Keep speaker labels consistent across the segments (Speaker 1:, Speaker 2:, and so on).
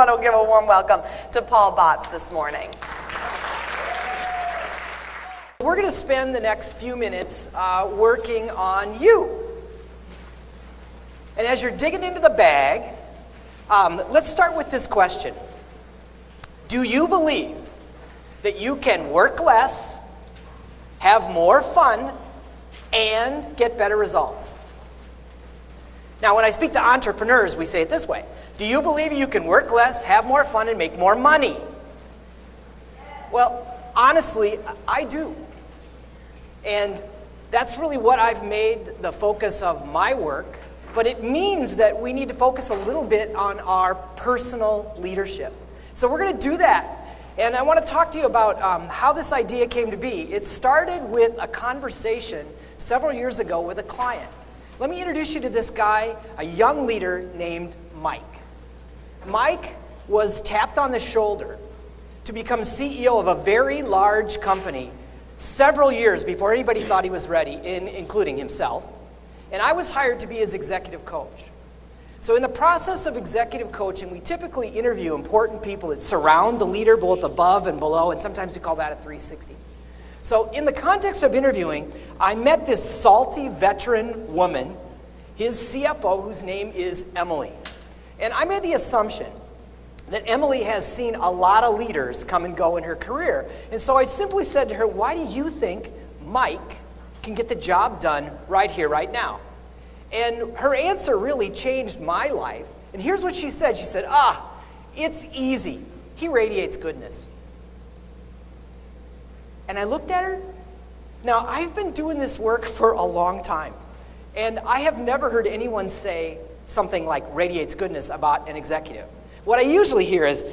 Speaker 1: want to give a warm welcome to Paul Batz this morning.
Speaker 2: We're going to spend the next few minutes working on you. And as you're digging into the bag, let's start with this question. Do you believe that you can work less, have more fun, and get better results? Now, when I speak to entrepreneurs, we say it this way. Do you believe you can work less, have more fun, and make more money? Well, honestly, I do. And that's really what I've made the focus of my work. But it means that we need to focus a little bit on our personal leadership. So we're going to do that. And I want to talk to you about how this idea came to be. It started with a conversation several years ago with a client. Let me introduce you to this guy, a young leader named Mike. Mike was tapped on the shoulder to become CEO of a very large company several years before anybody thought he was ready, including himself. And I was hired to be his executive coach. So in the process of executive coaching, we typically interview important people that surround the leader both above and below, and sometimes we call that a 360. So in the context of interviewing, I met this salty veteran woman, his CFO, whose name is Emily. And I made the assumption that Emily has seen a lot of leaders come and go in her career. And so I simply said to her, why do you think Mike can get the job done right here, right now? And her answer really changed my life. And here's what she said. She said, it's easy. He radiates goodness. And I looked at her. Now, I've been doing this work for a long time. And I have never heard anyone say something like radiates goodness about an executive. What I usually hear is,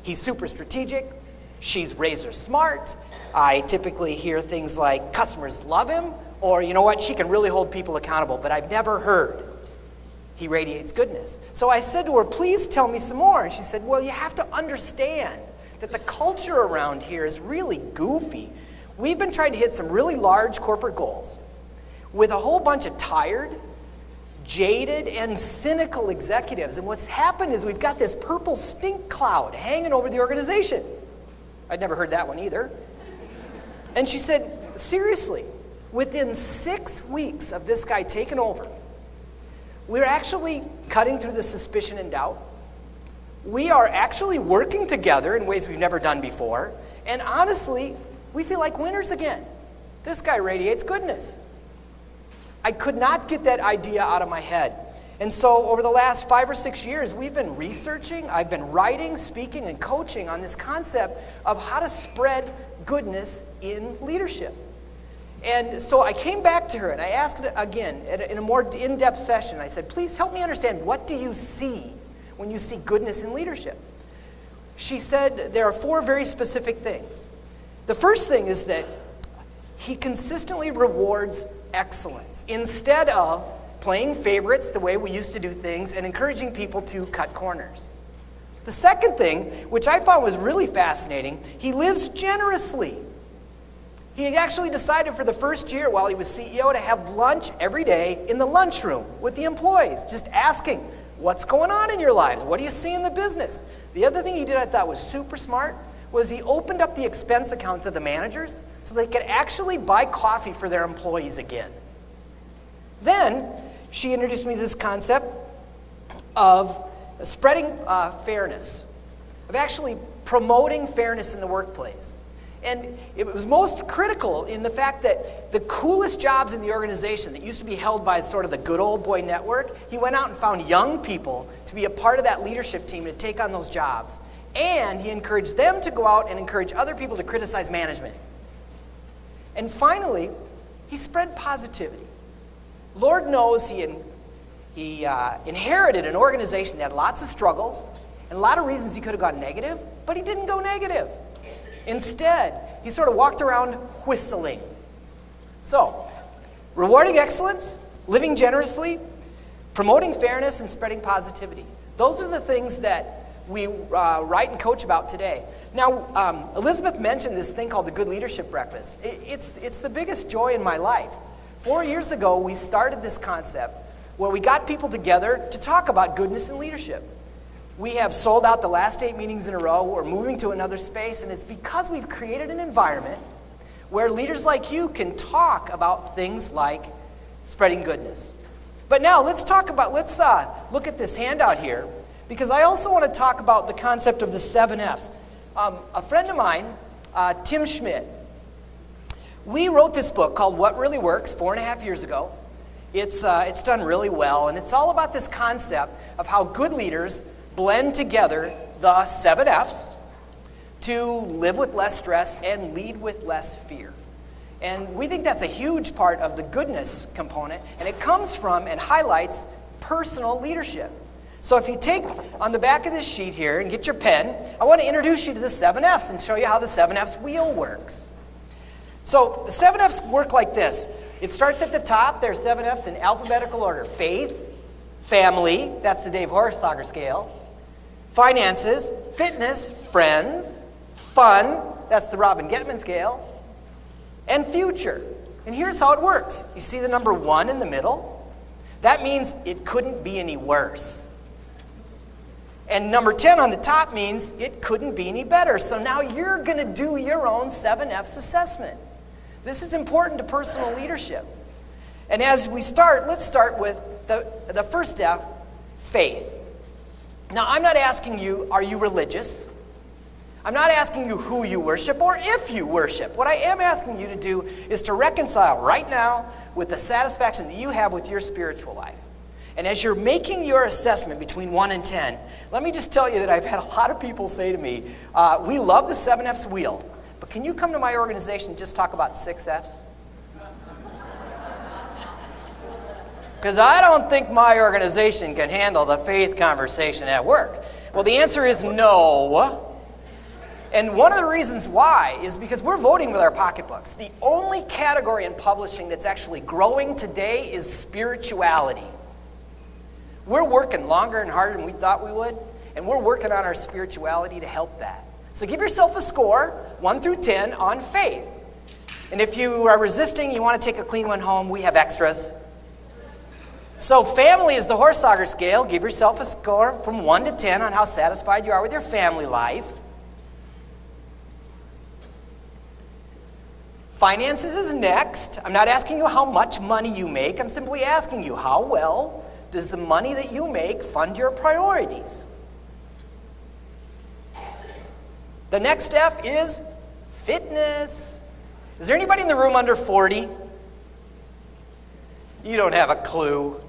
Speaker 2: he's super strategic, she's razor smart. I typically hear things like customers love him, or you know what, she can really hold people accountable, but I've never heard he radiates goodness. So I said to her, please tell me some more. And she said, well, you have to understand that the culture around here is really goofy. We've been trying to hit some really large corporate goals with a whole bunch of tired, jaded, and cynical executives. And what's happened is we've got this purple stink cloud hanging over the organization. I'd never heard that one either. And she said, seriously, within 6 weeks of this guy taking over, we're actually cutting through the suspicion and doubt. We are actually working together in ways we've never done before. And honestly, we feel like winners again. This guy radiates goodness. I could not get that idea out of my head. And so over the last 5 or 6 years, we've been researching, I've been writing, speaking, and coaching on this concept of how to spread goodness in leadership. And so I came back to her and I asked her again in a more in-depth session. I said, please help me understand, what do you see when you see goodness in leadership? She said there are 4 very specific things. The first thing is that he consistently rewards excellence instead of playing favorites the way we used to do things and encouraging people to cut corners. The second thing, which I found was really fascinating, he lives generously. He actually decided for the first year while he was CEO to have lunch every day in the lunchroom with the employees, just asking, what's going on in your lives? What do you see in the business? The other thing he did I thought was super smart was he opened up the expense account to the managers so they could actually buy coffee for their employees again. Then she introduced me to this concept of spreading fairness, of actually promoting fairness in the workplace. And it was most critical in the fact that the coolest jobs in the organization that used to be held by sort of the good old boy network, he went out and found young people to be a part of that leadership team to take on those jobs. And he encouraged them to go out and encourage other people to criticize management. And finally, he spread positivity. Lord knows he inherited an organization that had lots of struggles and a lot of reasons he could have gone negative, but he didn't go negative. Instead, he sort of walked around whistling. So, rewarding excellence, living generously, promoting fairness, and spreading positivity. Those are the things that we write and coach about today. Now, Elizabeth mentioned this thing called the Good Leadership Breakfast. It's the biggest joy in my life. 4 years ago, we started this concept where we got people together to talk about goodness in leadership. We have sold out the last 8 meetings in a row. We're moving to another space, and it's because we've created an environment where leaders like you can talk about things like spreading goodness. But now let's look at this handout here, because I also want to talk about the concept of the 7 F's. A friend of mine, Tim Schmidt, we wrote this book called What Really Works 4.5 years ago. It's done really well, and it's all about this concept of how good leaders blend together the 7 F's to live with less stress and lead with less fear. And we think that's a huge part of the goodness component, and it comes from and highlights personal leadership. So if you take on the back of this sheet here and get your pen, I want to introduce you to the 7 F's and show you how the 7 F's wheel works. So the 7 F's work like this. It starts at the top. There are 7 F's in alphabetical order. Faith, family, that's the Dave Horsager scale. Finances, fitness, friends, fun, that's the Robin Getman scale, and future. And here's how it works. You see the number 1 in the middle? That means it couldn't be any worse. And number 10 on the top means it couldn't be any better. So now you're going to do your own 7 F's assessment. This is important to personal leadership. And as we start, let's start with the first F, faith. Now, I'm not asking you, are you religious? I'm not asking you who you worship or if you worship. What I am asking you to do is to reconcile right now with the satisfaction that you have with your spiritual life. And as you're making your assessment between 1 and 10, let me just tell you that I've had a lot of people say to me, we love the 7 F's wheel, but can you come to my organization and just talk about 6 F's? Because I don't think my organization can handle the faith conversation at work. Well, the answer is no. And one of the reasons why is because we're voting with our pocketbooks. The only category in publishing that's actually growing today is spirituality. We're working longer and harder than we thought we would, and we're working on our spirituality to help that. So give yourself a score, 1 through 10, on faith. And if you are resisting, you want to take a clean one home, we have extras. So family is the Horsager scale. Give yourself a score from 1 to 10 on how satisfied you are with your family life. Finances is next. I'm not asking you how much money you make. I'm simply asking you, how well does the money that you make fund your priorities? The next F is fitness. Is there anybody in the room under 40? You don't have a clue.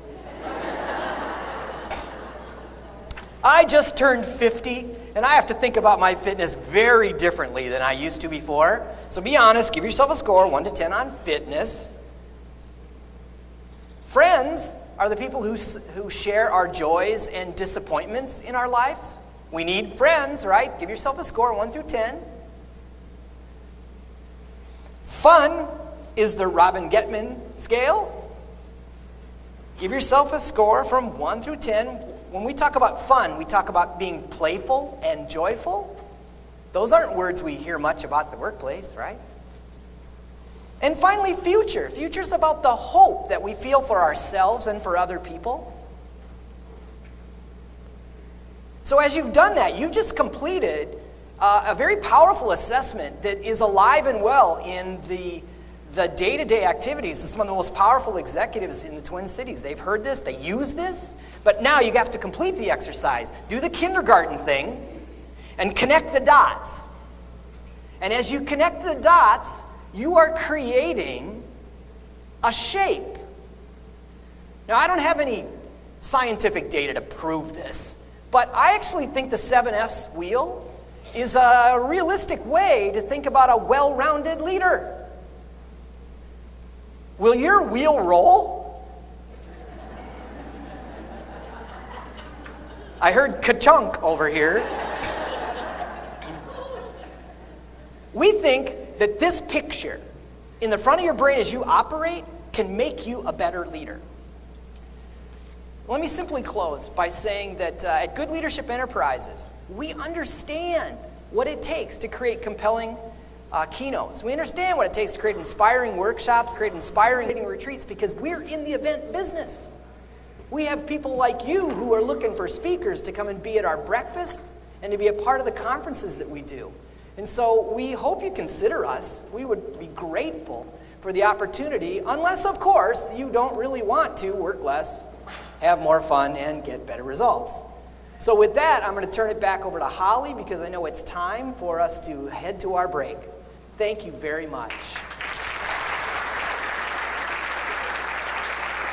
Speaker 2: I just turned 50, and I have to think about my fitness very differently than I used to before. So be honest, give yourself a score, 1 to 10 on fitness. Friends are the people who share our joys and disappointments in our lives. We need friends, right? Give yourself a score, 1 through 10. Fun is the Robin Getman scale. Give yourself a score from 1 through 10. When we talk about fun, we talk about being playful and joyful. Those aren't words we hear much about in the workplace, right? And finally, future. Future is about the hope that we feel for ourselves and for other people. So as you've done that, you've just completed a very powerful assessment that is alive and well in the day-to-day activities of some of the most powerful executives in the Twin Cities. They've heard this, they use this, but now you have to complete the exercise. Do the kindergarten thing and connect the dots. And as you connect the dots, you are creating a shape. Now, I don't have any scientific data to prove this, but I actually think the 7 F's wheel is a realistic way to think about a well-rounded leader. Will your wheel roll? I heard ka-chunk over here. We think that this picture in the front of your brain as you operate can make you a better leader. Let me simply close by saying that at Good Leadership Enterprises, we understand what it takes to create compelling keynotes. We understand what it takes to create inspiring workshops, create inspiring retreats, because we're in the event business. We have people like you who are looking for speakers to come and be at our breakfast and to be a part of the conferences that we do. And so we hope you consider us. We would be grateful for the opportunity, unless, of course, you don't really want to work less, have more fun, and get better results. So with that, I'm going to turn it back over to Holly because I know it's time for us to head to our break. Thank you very much.